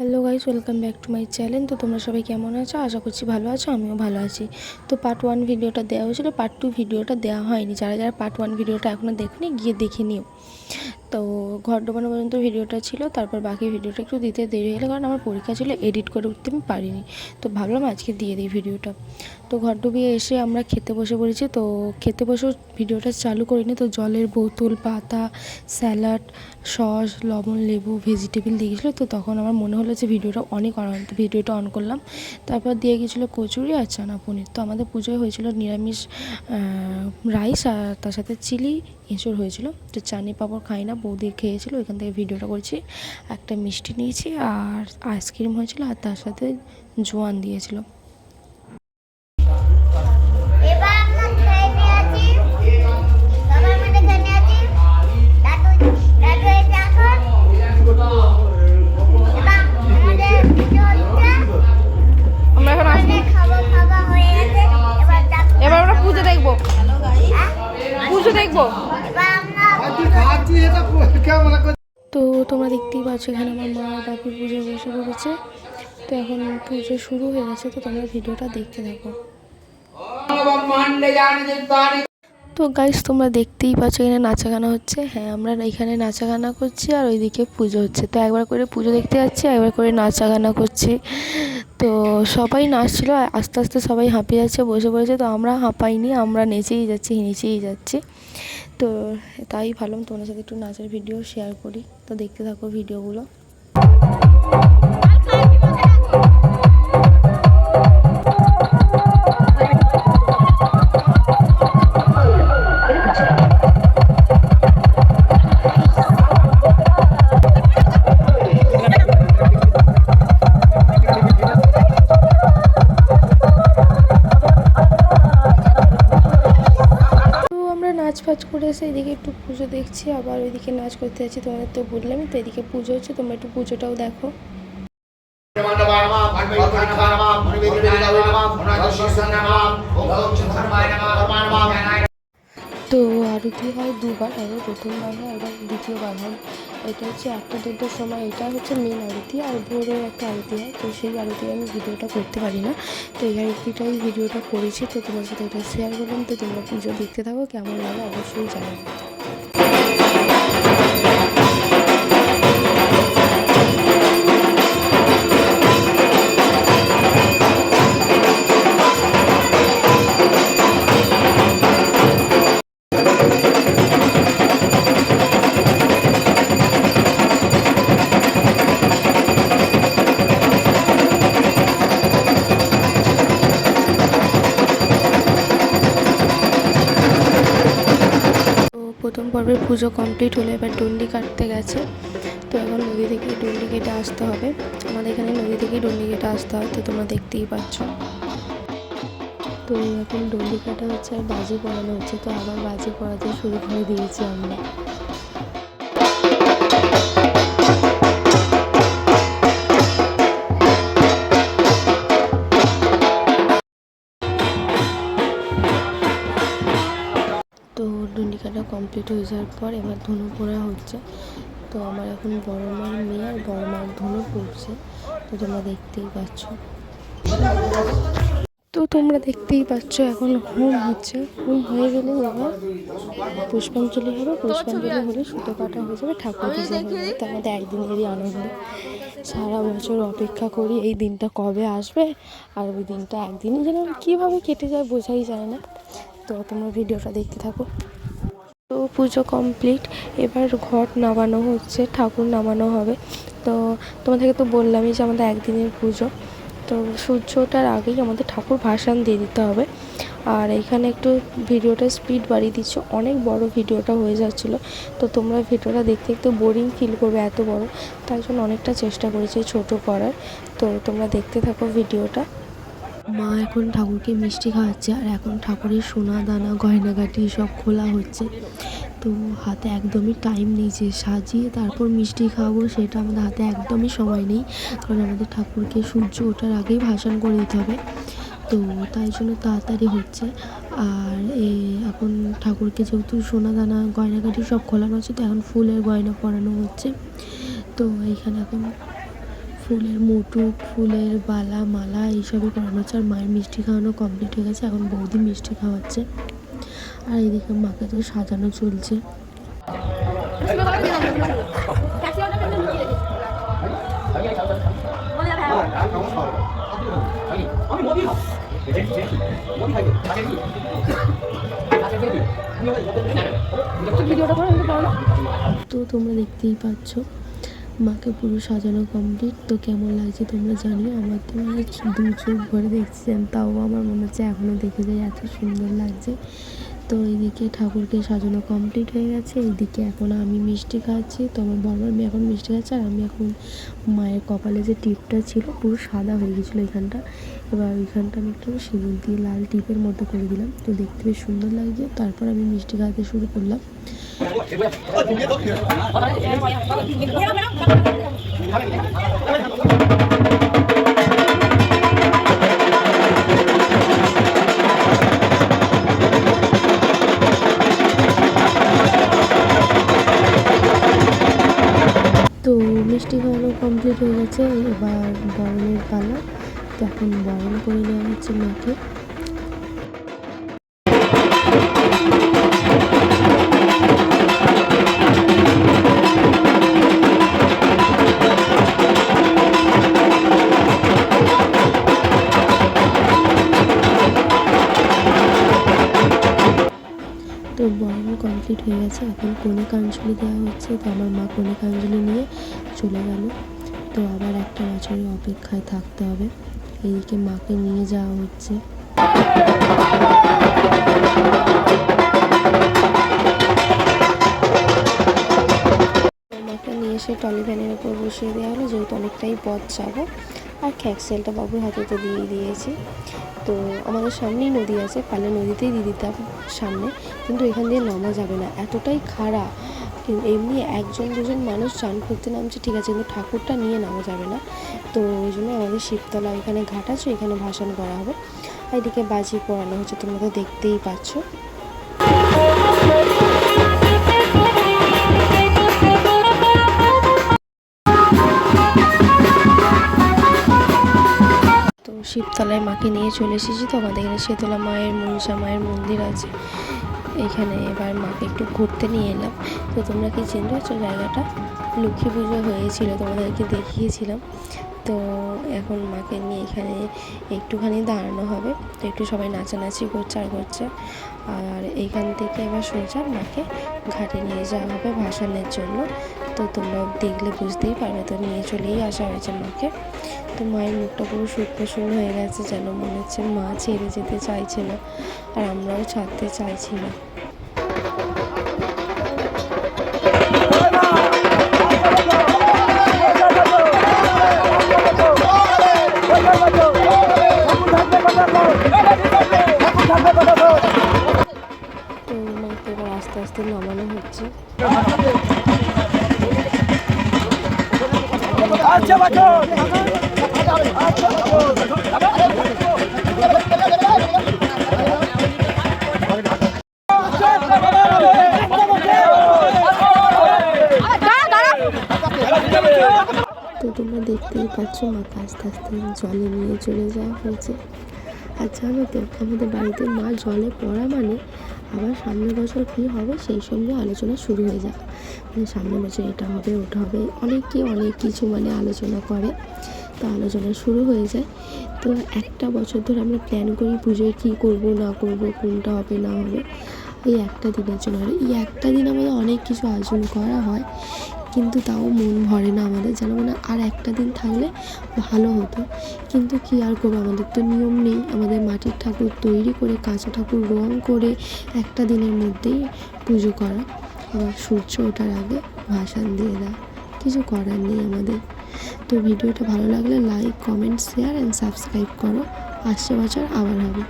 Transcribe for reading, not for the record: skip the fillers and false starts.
Hello guys, welcome back to my channel. তো তোমরা সবাই কেমন আছো? আশা করছি ভালো আছো, আমিও ভালো আছি। তো পার্ট 1 ভিডিওটা দেওয়া হয়েছিল, পার্ট 2 ভিডিওটা দেওয়া হয়নি। যারা যারা পার্ট 1 ভিডিওটা এখনও দেখোনি গিয়ে দেখে নিও। তো ঘর ডোবানো পর্যন্ত ভিডিওটা ছিল, তারপর বাকি ভিডিওটা একটু দিতে দেরি হলো, কারণ আমার পরীক্ষা ছিল, এডিট করে উঠতে আমি পারিনি। তো ভাবলাম আজকে দিয়ে দিই ভিডিওটা। তো ঘর ডুবিয়ে এসে আমরা খেতে বসে পড়েছি। তো খেতে বসে ভিডিওটা চালু করিনি। তো জলের বোতল, পাতা, স্যালাড, সস, লবণ, লেবু, ভেজিটেবল দিয়ে গেছিলো। তো তখন আমার মনে হলো যে ভিডিওটা অনেক অন, তো ভিডিওটা অন করলাম। তারপর দিয়ে গেছিলো কচুরি আর চানা পনির। তো আমাদের পুজোয় হয়েছিল নিরামিষ রাইস, আর তার সাথে চিলি এঁচড় হয়েছিল। তো চাটনি পাঁপড় খাই না, বৌদি খেয়েছিল, ওইখান থেকে ভিডিওটা করেছি। একটা মিষ্টি নিয়েছি আর আইসক্রিম হয়েছিল, আর তার সাথে জোয়ান দিয়েছিল। এবার আমরা পুজো দেখবো, পুজো দেখবো। তো তোমরা দেখতেই পাচ্ছ এখানে আমার মা আর বাপি পুজো বসে পড়েছে। তো এখন পুজো শুরু হয়ে গেছে, তো তোমরা ভিডিওটা দেখতে থাকো। তো গাইস, তোমরা দেখতেই পাচ্ছ এখানে নাচা গানা হচ্ছে। হ্যাঁ, আমরা এখানে নাচা গানা করছি আর ওইদিকে পুজো হচ্ছে। তো একবার করে পুজো দেখতে যাচ্ছি, একবার করে নাচা গানা করছি। তো সবাই নাচছিল, আস্তে আস্তে সবাই হাঁপিয়ে যাচ্ছে, বসে পড়েছে। তো আমরা হাঁপাইনি, আমরা নেচেই যাচ্ছি, নেচেই যাচ্ছি। তো তাই ভাবলাম তোমাদের সাথে একটু নাচের ভিডিও শেয়ার করি। তো দেখতে থাকো ভিডিওগুলো। নাচ ফাচ করে এসে এদিকে একটু পুজো দেখছি, আবার ওইদিকে নাচ করতে যাচ্ছি। তোমাদের তো বললামই, তো এদিকে পুজো হচ্ছে, তোমরা একটু পুজোটাও দেখো। তো আরতি হয় দুবার, একবার প্রথমবার হয়, একবার দ্বিতীয়বার হয়। এটা হচ্ছে 1টা-2টোর সময়, এটা হচ্ছে মেন আরতি, আর ভোরের একটা আরতি হয়। তো সেই আরতি আমি ভিডিওটা করতে পারি না, তো এই আরতিটাই ভিডিওটা করেছি। তো তোমার সাথে এটা শেয়ার করলাম। তো তোমরা পুজো দেখতে থাকো, কেমন লাগে অবশ্যই জানাবে। প্রথম পর্বের পুজো কমপ্লিট হলে এবার ডন্ডি কাটতে গেছে। তো এখন নদী থেকে ডন্ডি কেটে আসতে হবে, আমাদের এখানে নদী থেকে ডন্ডি কেটে আসতে হয়। তো তোমরা দেখতেই পাচ্ছ। তো এখন ডন্ডি কাটা হচ্ছে আর বাজি পড়ানো হচ্ছে। তো আবার বাজি পড়াতে শুরু করে দিয়েছি আমরা। তো ডন্ডি কাটা কমপ্লিট হয়ে যাওয়ার পর এবার ধনু পোড়া হচ্ছে। তো আমার এখন বড় মায়ের মেয়ে আর বড় মায়ের ধনু পড়ছে। তো তোমরা দেখতেই পাচ্ছ। তো তোমরা দেখতেই পাচ্ছ এখন হোম হচ্ছে। হোম হয়ে গেলে এবার পুষ্পাঞ্জলি হবে, পুষ্পাঞ্জলি হলে সুতো কাটা হয়ে যাবে, ঠাকুর পুজো হয়ে যাবে। তো আমাদের একদিনেরই আনন্দ, সারা বছর অপেক্ষা করি এই দিনটা কবে আসবে, আর ওই দিনটা একদিনই যেন কীভাবে কেটে যায় বোঝাই যায় না। তো তোমরা ভিডিওটা দেখতে থাকো। তো পুজো কমপ্লিট, এবার ঘট নামানো হচ্ছে, ঠাকুর নামানো হবে। তো তোমাদেরকে তো বললামই যে আমাদের একদিনের পুজো। তো সূর্য ওঠার আগেই আমাদের ঠাকুর ভাসান দিয়ে দিতে হবে। আর এখানে একটু ভিডিওটা স্পিড বাড়িয়ে দিচ্ছ, অনেক বড় ভিডিওটা হয়ে যাচ্ছিলো। তো তোমরা ভিডিওটা দেখতে একটু বোরিং ফিল করবে, এত বড়, তাই জন্য অনেকটা চেষ্টা করেছি ছোট করার। তো তোমরা দেখতে থাকো ভিডিওটা। মা এখন ঠাকুরকে মিষ্টি খাওয়াচ্ছে, আর এখন ঠাকুরের সোনা দানা গয়নাগাটি সব খোলা হচ্ছে। তো হাতে একদমই টাইম নেই যে সাজিয়ে তারপর মিষ্টি খাওয়াবো, সেটা আমাদের হাতে একদমই সময় নেই, কারণ আমাদের ঠাকুরকে সূর্য ওঠার আগেই ভাসান করে দিতে হবে। তো তাই জন্য তাড়াতাড়ি হচ্ছে। আর এখন ঠাকুরকে যেহেতু সোনা দানা গয়নাগাটি সব খোলানো হচ্ছে, তো এখন ফুলের গয়না পরানো হচ্ছে। তো এইখানে এখন ফুলের মুটুক, ফুলের বালা, মালা এইসবই করানো হচ্ছে। আর মায়ের মিষ্টি খাওয়ানো কমপ্লিট হয়ে গেছে, এখন বৌদি মিষ্টি খাওয়াচ্ছে। আর এইদিকে মাকে তো সাজানো চলছে। তো তোমরা দেখতেই পাচ্ছ মাকে পুরো সাজানো কমপ্লিট। তো কেমন লাগছে তোমরা জানিও। আমার তো মানে দু চোখ ভরে দেখছেন, তাও আমার মনে হচ্ছে এখনও দেখে যাই, এত সুন্দর লাগছে। তো এইদিকে ঠাকুরকে সাজানো কমপ্লিট হয়ে গেছে। এইদিকে এখন আমি মিষ্টি খাচ্ছি, তো আমার বড় মেয়ে এখন মিষ্টি খাচ্ছে। আর আমি এখন মায়ের কপালে যে টিপটা ছিল পুরো সাদা হয়ে গেছিলো এখানটা, এবার ওইখানটা আমি একটু সিঁদুর দিয়ে লাল টিপের মতো করে দিলাম। তো দেখতে বেশ সুন্দর লাগছে। তারপর আমি মিষ্টি খাওয়াতে শুরু করলাম। তো মিষ্টি খাওয়ানো কমপ্লিট হয়ে গেছে, এবার বরণের পালা। তো এখন বরণ করে নেওয়া হচ্ছে মাকে। তো বরণ কমপ্লিট হয়ে গেছে, এখন কনেক আঞ্জলি দেওয়া হচ্ছে। তো আমার মা কনেক আঞ্জলি নিয়ে চলে গেল। তো আবার একটা বছরের অপেক্ষায় থাকতে হবে। এইদিকে মাকে নিয়ে যাওয়া হচ্ছে। মাকে নিয়ে এসে টলি ভ্যানের উপর বসিয়ে দেওয়া হলো, যেহেতু অনেকটাই পথ যাবো। আর খ্যাকসেলটা বাবুর হাতে তো দিয়েই দিয়েছি। তো আমাদের সামনেই নদী আছে, পালে নদীতেই দিয়ে দিতাম সামনে, কিন্তু এখান দিয়ে নামা যাবে না, এতটাই খাড়া। এমনি একজন দুজন মানুষ চান করতে নামছে ঠিক আছে, কিন্তু ঠাকুরটা নিয়ে নামা যাবে না। তো ওই জন্য আমাদের শিবতলা এখানে ঘাট আছে, এখানে ভাসান করা হবে। আর এদিকে বাজি পড়ানো হচ্ছে, তোমরা তো দেখতেই পাচ্ছ। তো শিবতলায় মাকে নিয়ে চলে এসেছি। তো আমাদের এখানে শীতলা মায়ের, মনসা মায়ের মন্দির আছে এখানে। এবার মাকে একটু ঘুরতে নিয়ে এলাম। তো তোমরা কি চিনতে পারছো জায়গাটা? লক্ষ্মী পুজো হয়েছিল, তোমাদেরকে দেখিয়েছিলাম। তো এখন মাকে নিয়ে এখানে একটুখানি দাঁড়ানো হবে। তো একটু সবাই নাচানাচি করছে আর করছে। আর এইখান থেকে এবার সোজা মাকে ঘাটে নিয়ে যাওয়া হবে ভাসানের জন্য। তো তোমরা দেখলে বুঝতেই পারবে। তো নিয়ে চলেই আসা হয়েছে মাকে। তো মায়ের মুখটা পুরো শুকনো হয়ে গেছে, যেন মনে হচ্ছে মা ছেড়ে যেতে চাইছে না, আর আমরাও ছাড়তে চাইছি না। তো মাকে এবার আস্তে আস্তে নামানো হচ্ছে। তো তোমরা দেখতেই পাচ্ছ মাকে আস্তে আস্তে জলে নিয়ে চলে যাওয়া হয়েছে। আর জানো তো আমাদের বাড়িতে মা জলে পড়া মানে আবার সামনের বছর কী হবে সেই সঙ্গে আলোচনা শুরু হয়ে যায়। মানে সামনের বছর এটা হবে ওটা হবে, অনেকে অনেক কিছু মানে আলোচনা করে। তো আলোচনা শুরু হয়ে যায়। তো একটা বছর ধরে আমরা প্ল্যান করি পুজোয় কী করব না করব, কোনটা হবে না হবে, এই একটা দিনের জন্য। আর এই একটা দিন আমাদের অনেক কিছু আয়োজন করা হয়, কিন্তু তাও মন ভরে না আমাদের, যেন মানে আর একটা দিন থাকলে ভালো হতো। কিন্তু কী আর করবো, আমাদের তো নিয়ম নেই। আমাদের মাটির ঠাকুর তৈরি করে, কাঁচা ঠাকুর রং করে একটা দিনের মধ্যেই পুজো করা, আবার সূর্য ওঠার আগে ভাসান দিয়ে দেয়। কিছু করার নেই আমাদের। তো ভিডিওটা ভালো লাগলে like, comment, share and subscribe করো। আসছে বছর আবার হবে।